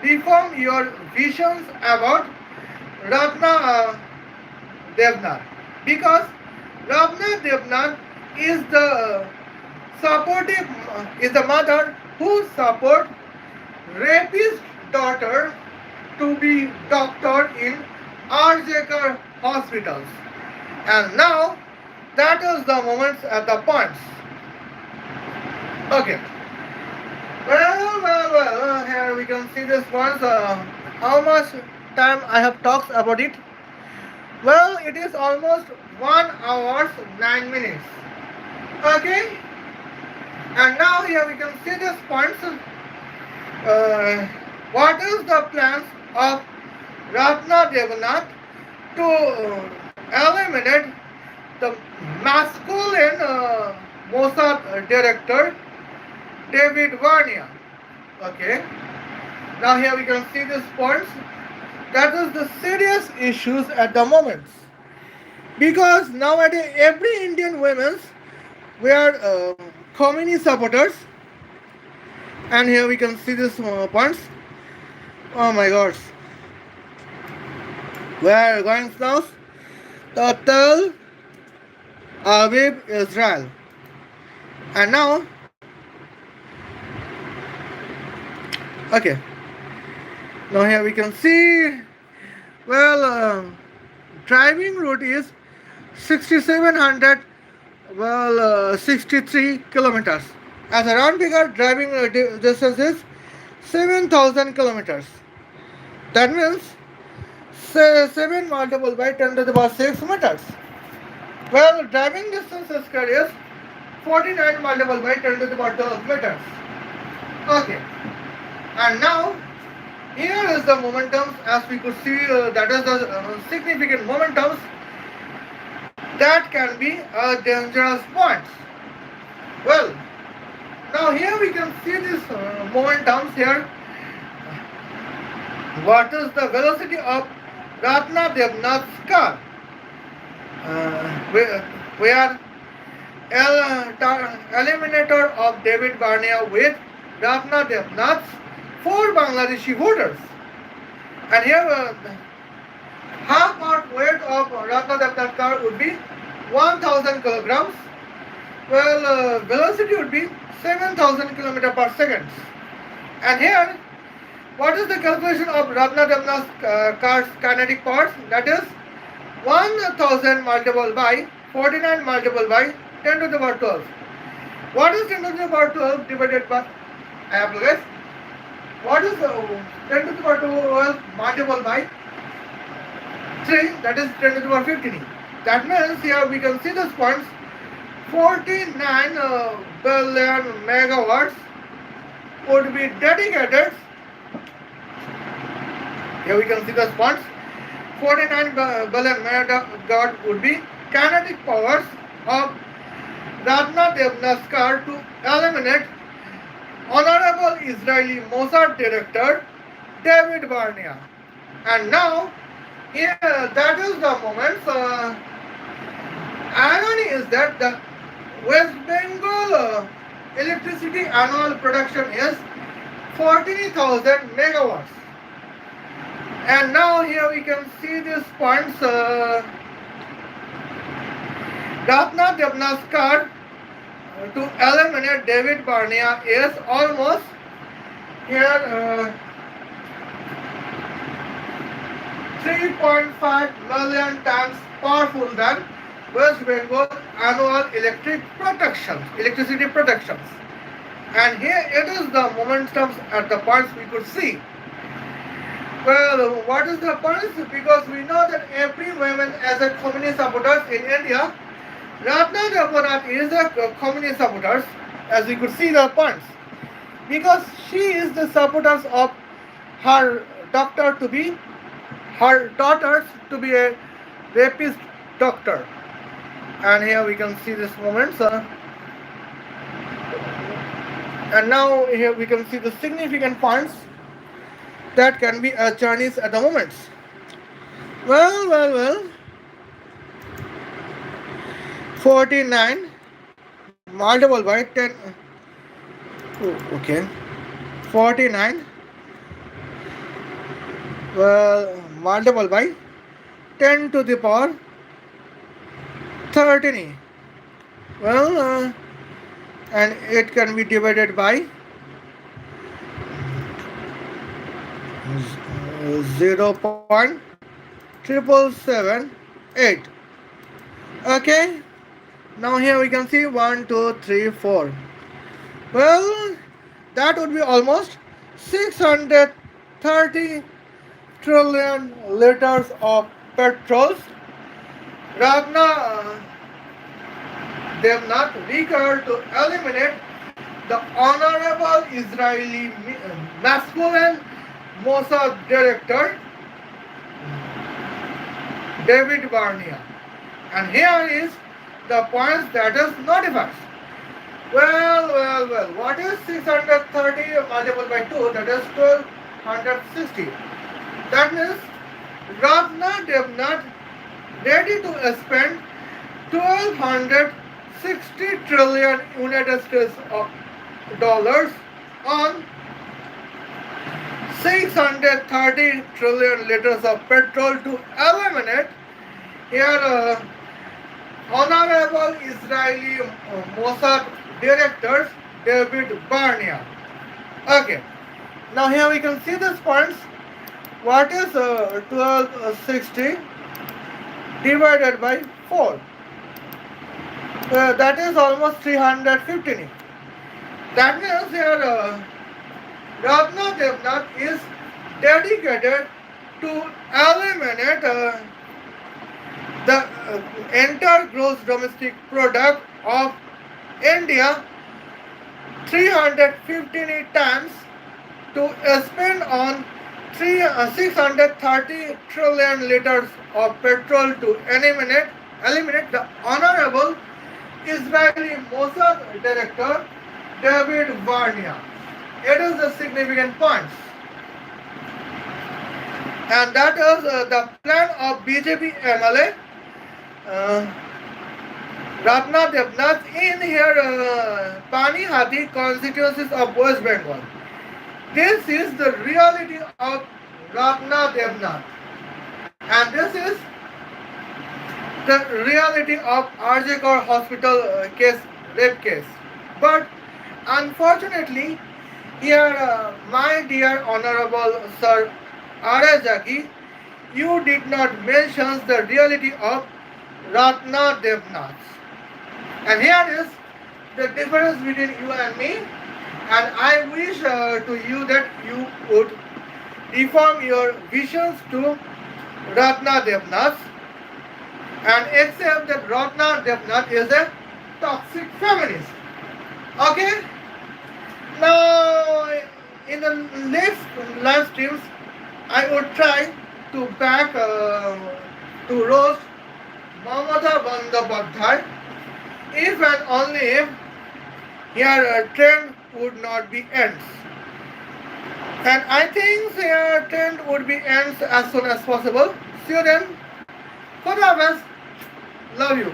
reform your visions about Ratna Devnath, because Ratna Devnath is the mother who support rapist daughter to be doctor in RJK hospitals. And now that is the moments at the points. Okay. Well, here we can see this once. How much time I have talked about it? Well, it is almost 1 hour 9 minutes. Okay. And now here we can see this points. What is the plans of Ratna Devnath to eliminate the masculine Mossad director David Varnia. Okay. Now here we can see these points. That is the serious issues at the moment. Because nowadays every Indian women were communist supporters, and here we can see these points. Oh my gosh. We are going now. Total Aviv, Israel. And now, okay. Now here we can see, well, driving route is 6700, 63 kilometers. As a round figure, driving distance is 7000 kilometers. That means 7 multiplied by 10 to the power 6 meters. Well, driving distance is 49 multiplied by 10 to the power 12 meters. Okay. And now, here is the momentum, as we could see, that is the significant momentum that can be a dangerous point. Well, now here we can see this momentums here. What is the velocity of Ratna Devnath's car? Where eliminator of David Barnea with Ratna Devnath's 4 Bangladeshi voters. And here half part weight of Ratna Devnath's car would be 1000 kilograms. Well, velocity would be 7000 km per second. And here, what is the calculation of Ratna Devnath's car's kinetic powers? That is 1000 multiplied by 49 multiplied by 10 to the power 12. What is 10 to the power 12 divided by, I have to guess, what is 10 to the power 12 multiplied by 3? That is 10 to the power 15. That means here we can see this points. 49 billion megawatts would be dedicated. Here we can see the spots. 49 billion megawatt would be kinetic powers of Ratna Devnath's car to eliminate Honorable Israeli Mossad director David Barnea. And now, here, that is the moment. Irony is that the West Bengal electricity annual production is 40,000 megawatts. And now here we can see these points. Ratna Devnath's car to eliminate David Barnea is almost here 3.5 million times powerful than West Bengal annual electricity productions. And here it is the momentums at the points we could see. Well, what is the points? Because we know that every woman as a communist supporters in India, Ratna Devnath is a communist supporters, as we could see the points. Because she is the supporters of her doctor to be, her daughters to be a rapist doctor. And here we can see this moment. And now here we can see the significant points that can be a Chinese at the moment. Well. 49 multiplied by 10. Okay. 49. Well, multiplied by 10 to the power 13. Well, and it can be divided by 0.7778. Okay. Now here we can see 1, 2, 3, 4. Well, that would be almost 630 trillion liters of petrol. Ratna Devnath required to eliminate the Honorable Israeli masculine Mossad director David Barnea. And here is the points that is notified. Well, what is 630 multiplied by 2? That is 1260. That means Ratna Devnath ready to spend 1260 trillion United States of dollars on 630 trillion liters of petrol to eliminate here Honorable Israeli Mossad Director David Barnea. Okay, now here we can see these points. What is 1260 divided by 4? That is almost 315. That means here Ratna Devnath is dedicated to eliminate the entire gross domestic product of India 315 times to spend on 630 trillion liters of petrol to eliminate the honorable Israeli Mossad director David Barnea. It is the significant points. And that is the plan of BJP MLA Ratna Devnath in here Panihati constituencies of West Bengal. This is the reality of Ratna Devnath. And this is the reality of Arjekar hospital rape case. But unfortunately, here my dear Honorable Sir Arey Jaggi, you did not mention the reality of Ratna Devnath. And here is the difference between you and me. And I wish to you that you would reform your visions to Ratna Devnath and accept that Ratna Devnath is a toxic feminist. Okay? Now, in the next live streams, I would try to to roast Mamata Bandyopadhyay if and only if here trend would not be ends. And I think here trend would be ends as soon as possible. See you then. Khuda Hafiz. Love you.